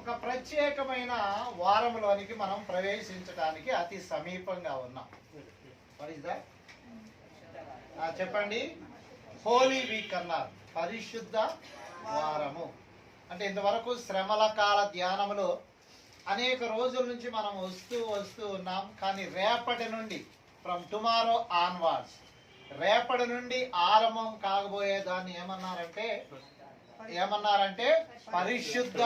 ఒక ప్రత్యేకమైన వారంలోనికి మనం ప్రవేశించడానికి అతి సమీపంగా ఉన్నాం. చెప్పండి. హోలీ వీక్ అన్నారు, పరిశుద్ధ వారము. అంటే ఇంతవరకు శ్రమల కాల ధ్యానములో అనేక రోజుల నుంచి మనం వస్తూ ఉన్నాం. కానీ రేపటి నుండి, ఫ్రమ్ టుమారో ఆన్వర్డ్స్, రేపటి నుండి ఆరంభం కాకపోయే దాన్ని ఏమన్నారంటే పరిశుద్ధ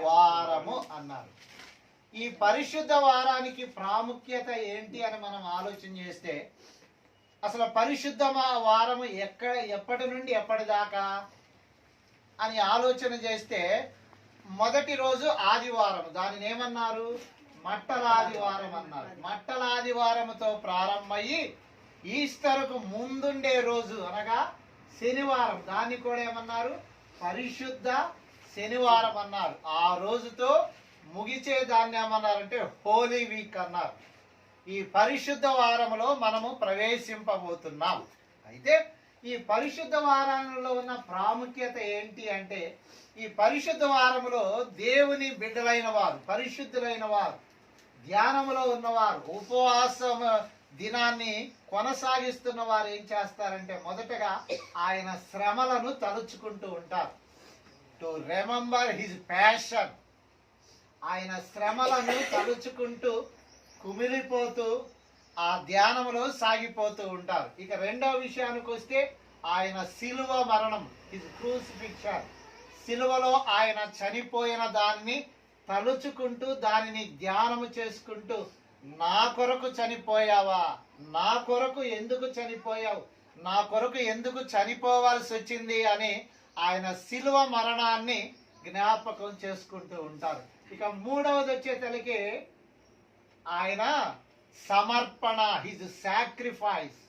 వారము అన్నారు. ఈ పరిశుద్ధ వారానికి ప్రాముఖ్యత ఏంటి అని మనం ఆలోచన చేస్తే, అసలు పరిశుద్ధ వారము ఎప్పటి నుండి ఎప్పటిదాకా అని ఆలోచన చేస్తే, మొదటి రోజు ఆదివారం, దానిని ఏమన్నారు? మట్టల ఆదివారం అన్నారు. మట్టల ఆదివారముతో ప్రారంభమయ్యి ఈస్టర్కు ముందుండే రోజు అనగా శనివారం, దాన్ని కూడా ఏమన్నారు? పరిశుద్ధ శనివారం అన్నారు. ఆ రోజుతో ముగిచే దాన్ని ఏమన్నారంటే హోలీ వీక్ అన్నారు. ఈ పరిశుద్ధ వారంలో మనము ప్రవేశింపబోతున్నాం. అయితే ఈ పరిశుద్ధ వారంలో ఉన్న ప్రాముఖ్యత ఏంటి అంటే, ఈ పరిశుద్ధ వారములో దేవుని బిడ్డలైన వారు, పరిశుద్ధులైన వారు, ధ్యానములో ఉన్నవారు, ఉపవాసం దినాన్ని కొనసాగిస్తున్న వారు ఏం చేస్తారంటే, మొదటగా ఆయన శ్రమలను తలుచుకుంటూ ఉంటారు. టు రిమెంబర్ హిజ్ ప్యాషన్, ఆయన శ్రమలను తలుచుకుంటూ కుమిలిపోతూ ఆ ధ్యానంలో సాగిపోతూ ఉంటారు. ఇక రెండవ విషయానికి వస్తే, ఆయన సిలువ మరణం, హిజ్ క్రూసిఫిక్షన్, సిలువలో ఆయన చనిపోయిన దాన్ని తలుచుకుంటూ దానిని ధ్యానము చేసుకుంటూ, నా కొరకు చనిపోయావా, నా కొరకు ఎందుకు చనిపోయావు, నా కొరకు ఎందుకు చనిపోవాల్సి వచ్చింది అని ఆయన సిలువ మరణాన్ని జ్ఞాపకం చేసుకుంటూ ఉంటారు. ఇక మూడవది వచ్చేసరికి ఆయన సమర్పణ, హిజ్ సాక్రిఫైస్,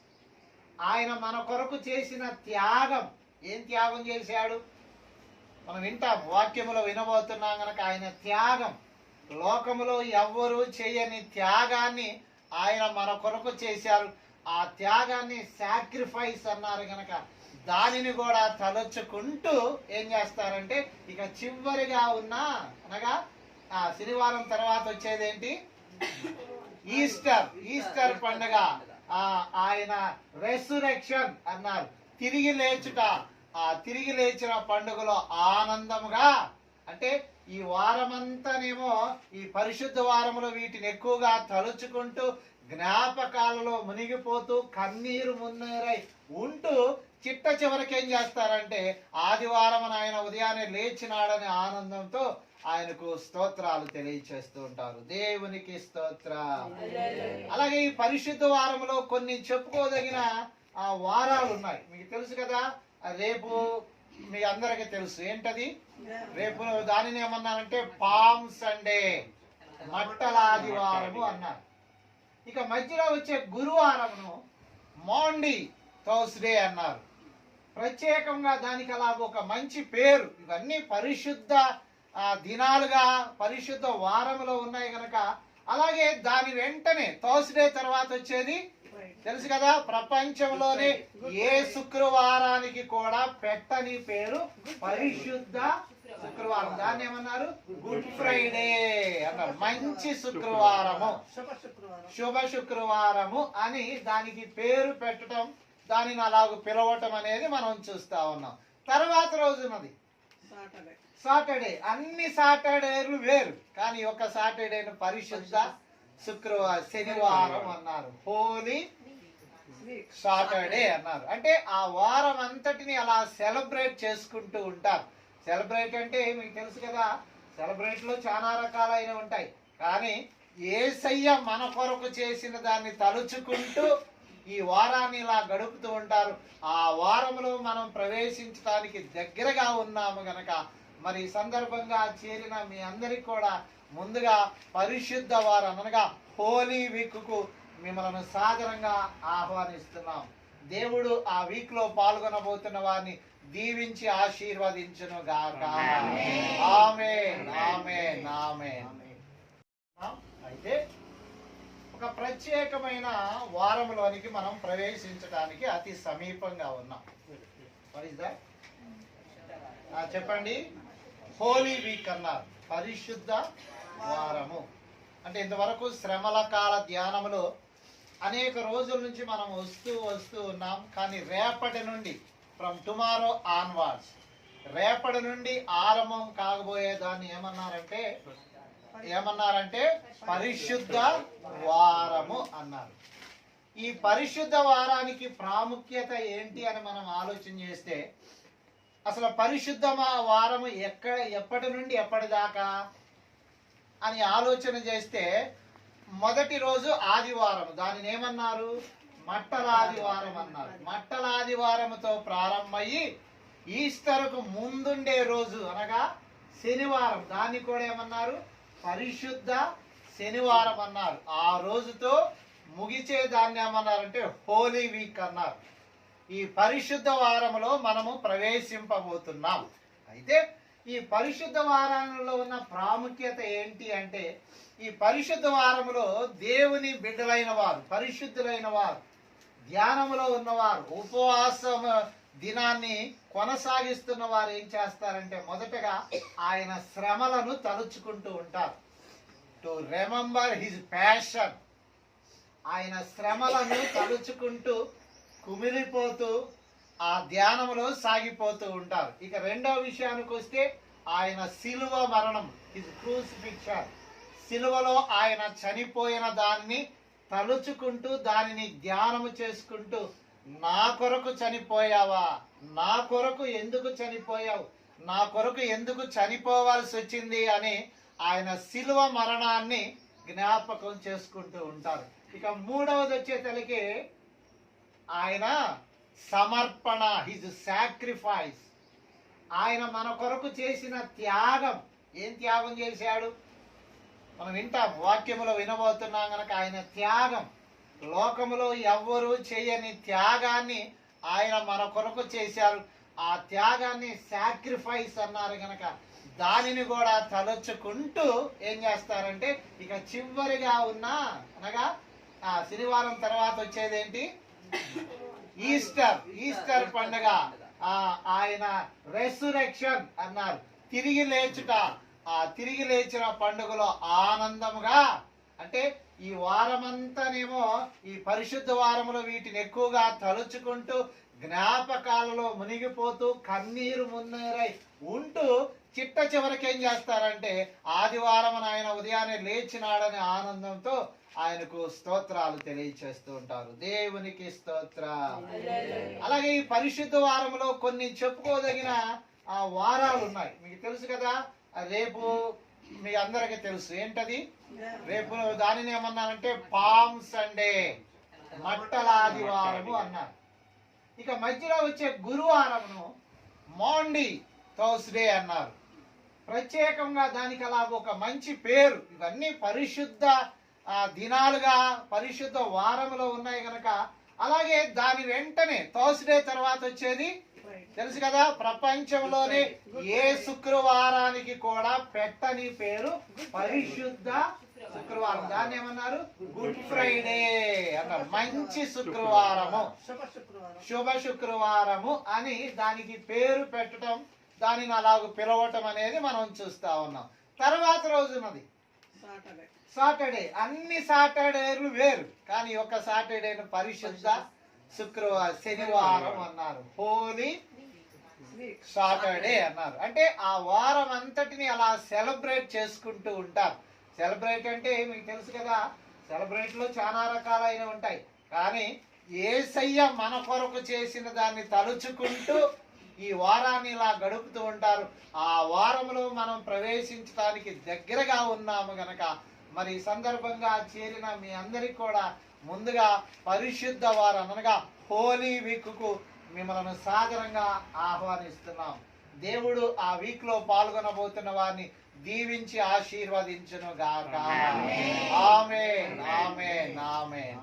ఆయన మన కొరకు చేసిన త్యాగం. ఏం త్యాగం చేశాడు మనం వింటాం, వాక్యములో వినబోతున్నాం గనక. ఆయన త్యాగం, లోకములో ఎవ్వరూ చేయని త్యాగాన్ని ఆయన మన కొరకు చేశారు. ఆ త్యాగాన్ని సాక్రిఫైస్ అన్నారు గనక దానిని కూడా తలుచుకుంటూ ఏం చేస్తారంటే, ఇక చివరిగా ఉన్న అనగా ఆ శనివారం తర్వాత వచ్చేదేంటి? ఈస్టర్ పండుగ. ఆయన రెస్యురెక్షన్ అన్నారు, తిరిగి లేచుట. ఆ తిరిగి లేచిన పండుగలో ఆనందముగా, అంటే ఈ వారమంతానేమో ఈ పరిశుద్ధ వారములో వీటిని ఎక్కువగా తలుచుకుంటూ జ్ఞాపకాలలో మునిగిపోతూ కన్నీరు మున్నీరై ఉంటూ చిట్ట చివరికి ఏం చేస్తారంటే, ఆదివారం ఆయన ఉదయాన్నే లేచినాడనే ఆనందంతో ఆయనకు స్తోత్రాలు తెలియచేస్తూ ఉంటారు. దేవునికి స్తోత్రం. అలాగే ఈ పరిశుద్ధ వారంలో కొన్ని చెప్పుకోదగిన వారాలు ఉన్నాయి. మీకు తెలుసు కదా, రేపు మీ అందరికీ తెలుసు. ఏంటది? రేపు దానిని ఏమన్నారంటే పామ్ సండే, మట్టల ఆదివారము అన్నారు. ఇక మధ్యలో వచ్చే గురువారమును మాండీ థర్స్డే అన్నారు. ప్రత్యేకంగా దానికి అలాగ ఒక మంచి పేరు. ఇవన్నీ పరిశుద్ధ దినాలుగా పరిశుద్ధ వారములో ఉన్నాయి గనక. అలాగే దాని వెంటనే థర్స్డే తర్వాత వచ్చేది తెలుసు కదా, ప్రపంచంలోనే ఏ శుక్రవారానికి కూడా పెట్టని పేరు పరిశుద్ధ శుక్రవారం. దాన్ని ఏమన్నారు? గుడ్ ఫ్రైడే అన్నారు. మంచి శుక్రవారము, శుభ శుక్రవారము అని దానికి పేరు పెట్టడం, దానిని అలాగ పిలవటం అనేది మనం చూస్తా ఉన్నాం. తర్వాత రోజునది సాటర్డే. అన్ని సాటర్డేలు వేరు, కానీ ఒక సాటర్డేను పరిశుద్ధ శనివారం అన్నారు, హోలీ సాటర్డే అన్నారు. అంటే ఆ వారం అంతటిని అలా సెలబ్రేట్ చేసుకుంటూ ఉంటారు. సెలబ్రేట్ అంటే మీకు తెలుసు కదా, సెలబ్రేట్ లో చాలా రకాలైన ఉంటాయి. కానీ యేసయ్య మన కొరకు చేసిన దాన్ని తలుచుకుంటూ ఈ వారాన్ని ఇలా గడుపుతూ ఉంటారు. ఆ వారంలో మనం ప్రవేశించడానికి దగ్గరగా ఉన్నాము గనక మరి ఈ సందర్భంగా చేరిన మీ అందరికి కూడా ముందుగా పరిశుద్ధ వారం అనగా హోలీ వీక్ కు మిమ్మల్ని సాదరంగా ఆహ్వానిస్తున్నాం. దేవుడు ఆ వీక్ లో పాల్గొనబోతున్న వారిని దీవించి ఆశీర్వదించును గాక. ఆమేన్, ఆమేన్, ఆమేన్. అయితే ఒక ప్రత్యేకమైన వారంలోనికి మనం ప్రవేశించడానికి అతి సమీపంగా ఉన్నాం. చెప్పండి. హోలీ వీక్ అన్నారు, పరిశుద్ధ వారము. అంటే ఇంతవరకు శ్రమల కాల ధ్యానములో అనేక రోజుల నుంచి మనం వస్తూ ఉన్నాం. కానీ రేపటి నుండి, ఫ్రమ్ టుమారో ఆన్వర్డ్స్, రేపటి నుండి ఆరంభం కాబోయే దాన్ని ఏమన్నారంటే పరిశుద్ధ వారము అన్నారు. ఈ పరిశుద్ధ వారానికి ప్రాముఖ్యత ఏంటి అని మనం ఆలోచన చేస్తే, అసలు పరిశుద్ధ వారము ఎప్పటి నుండి ఎప్పటిదాకా అని ఆలోచన చేస్తే, మొదటి రోజు ఆదివారం, దానిని ఏమన్నారు? మట్టల ఆదివారం అన్నారు. మట్టల ఆదివారముతో ప్రారంభమయ్యి ఈస్టర్కు ముందుండే రోజు అనగా శనివారం, దాన్ని కూడా ఏమన్నారు? పరిశుద్ధ శనివారం అన్నారు. ఆ రోజుతో ముగిచే దాన్ని ఏమన్నారంటే హోలీ వీక్ అన్నారు. ఈ పరిశుద్ధ వారంలో మనము ప్రవేశింపబోతున్నాం. అయితే ఈ పరిశుద్ధ వారంలో ఉన్న ప్రాముఖ్యత ఏంటి అంటే, ఈ పరిశుద్ధ వారములో దేవుని బిడ్డలైన వారు, పరిశుద్ధులైన వారు, ధ్యానములో ఉన్నవారు, ఉపవాసం దినాన్ని కొనసాగిస్తున్న వారు ఏం చేస్తారంటే, మొదటగా ఆయన శ్రమలను తలుచుకుంటూ ఉంటారు. టు రిమెంబర్ హిజ్ ప్యాషన్, ఆయన శ్రమలను తలుచుకుంటూ కుమిలిపోతూ ఆ ధ్యానములో సాగిపోతూ ఉంటారు. ఇక రెండవ విషయానికి వస్తే, ఆయన సిలువ మరణం, హిజ్ క్రూసిఫిక్షన్, సిలువలో ఆయన చనిపోయిన దాన్ని తలుచుకుంటూ దానిని ధ్యానము చేసుకుంటూ, నా కొరకు చనిపోయావా, నా కొరకు ఎందుకు చనిపోయావు, నా కొరకు ఎందుకు చనిపోవాల్సి వచ్చింది అని ఆయన సిలువ మరణాన్ని జ్ఞాపకం చేసుకుంటూ ఉంటారు. ఇక మూడవది వచ్చేసరికి ఆయన సమర్పణ, హిజ్ సాక్రిఫైస్, ఆయన మన కొరకు చేసిన త్యాగం. ఏం త్యాగం చేశాడు మనం వింటాం, వాక్యములో వినబోతున్నాం గనక. ఆయన త్యాగం, లోకములో ఎవ్వరూ చేయని త్యాగాన్ని ఆయన మన కొరకు చేశారు. ఆ త్యాగాన్ని సాక్రిఫైస్ అన్నారు గనక దానిని కూడా తలుచుకుంటూ ఏం చేస్తారంటే, ఇక చివరిగా ఉన్న అనగా ఆ శనివారం తర్వాత వచ్చేదేంటి? ఈస్టర్ పండుగ. ఆయన రెస్యురెక్షన్ అన్నారు, తిరిగి లేచుట. ఆ తిరిగి లేచిన పండుగలో ఆనందముగా, అంటే ఈ వారమంతానేమో ఈ పరిశుద్ధ వారములో వీటిని ఎక్కువగా తలుచుకుంటూ జ్ఞాపకాలలో మునిగిపోతూ కన్నీరు మున్నీరై ఉంటూ చిట్ట చివరికి ఏం చేస్తారంటే, ఆదివారం ఆయన ఉదయాన్నే లేచినాడనే ఆనందంతో ఆయనకు స్తోత్రాలు తెలియచేస్తూ ఉంటారు. దేవునికి స్తోత్రం. అలాగే ఈ పరిశుద్ధ వారంలో కొన్ని చెప్పుకోదగిన వారాలు ఉన్నాయి. మీకు తెలుసు కదా, రేపు మీ అందరికీ తెలుసు ఏంటది? రేపు దానిని ఏమన్నారంటే పామ్ సండే, మట్టల ఆదివారము అన్నారు. ఇక మధ్యలో వచ్చే గురువారమును మాండీ థర్స్డే అన్నారు. ప్రత్యేకంగా దానికి అలాగ ఒక మంచి పేరు. ఇవన్నీ పరిశుద్ధ దినాలుగా పరిశుద్ధ వారములో ఉన్నాయి గనక. అలాగే దాని వెంటనే థర్స్డే తర్వాత వచ్చేది తెలుసు కదా, ప్రపంచంలోనే ఏ శుక్రవారానికి కూడా పెట్టని పేరు పరిశుద్ధ శుక్రవారం. దాన్ని ఏమన్నారు? గుడ్ ఫ్రైడే అన్నారు. మంచి శుక్రవారము, శుభ శుక్రవారము అని దానికి పేరు పెట్టడం, దానిని అలాగ పిలవటం అనేది మనం చూస్తా ఉన్నాం. తర్వాత రోజునది సాటర్డే. అన్ని సాటర్డేలు వేరు, కానీ ఒక సాటర్డేను పరిశుద్ధ శనివారం అన్నారు, హోలీ సాటర్డే అన్నారు. అంటే ఆ వారం అంతటిని అలా సెలబ్రేట్ చేసుకుంటూ ఉంటారు. సెలబ్రేట్ అంటే మీకు తెలుసు కదా, సెలబ్రేట్ లో చాలా రకాలైన ఉంటాయి. కానీ యేసయ్య మన కొరకు చేసిన దాన్ని తలుచుకుంటూ ఈ వారాన్ని ఇలా గడుపుతూ ఉంటారు. ఆ వారంలో మనం ప్రవేశించడానికి దగ్గరగా ఉన్నాము గనక మరి ఈ సందర్భంగా చేరిన మీ అందరికి కూడా ముందుగా పరిశుద్ధ వారం అనగా హోలీ వీక్ కు మిమ్మల్ని సాదరంగా ఆహ్వానిస్తున్నాం. దేవుడు ఆ వీక్ లో పాల్గొనబోతున్న వారిని దీవించి ఆశీర్వదించును గాక. ఆమేన్, ఆమేన్, ఆమేన్.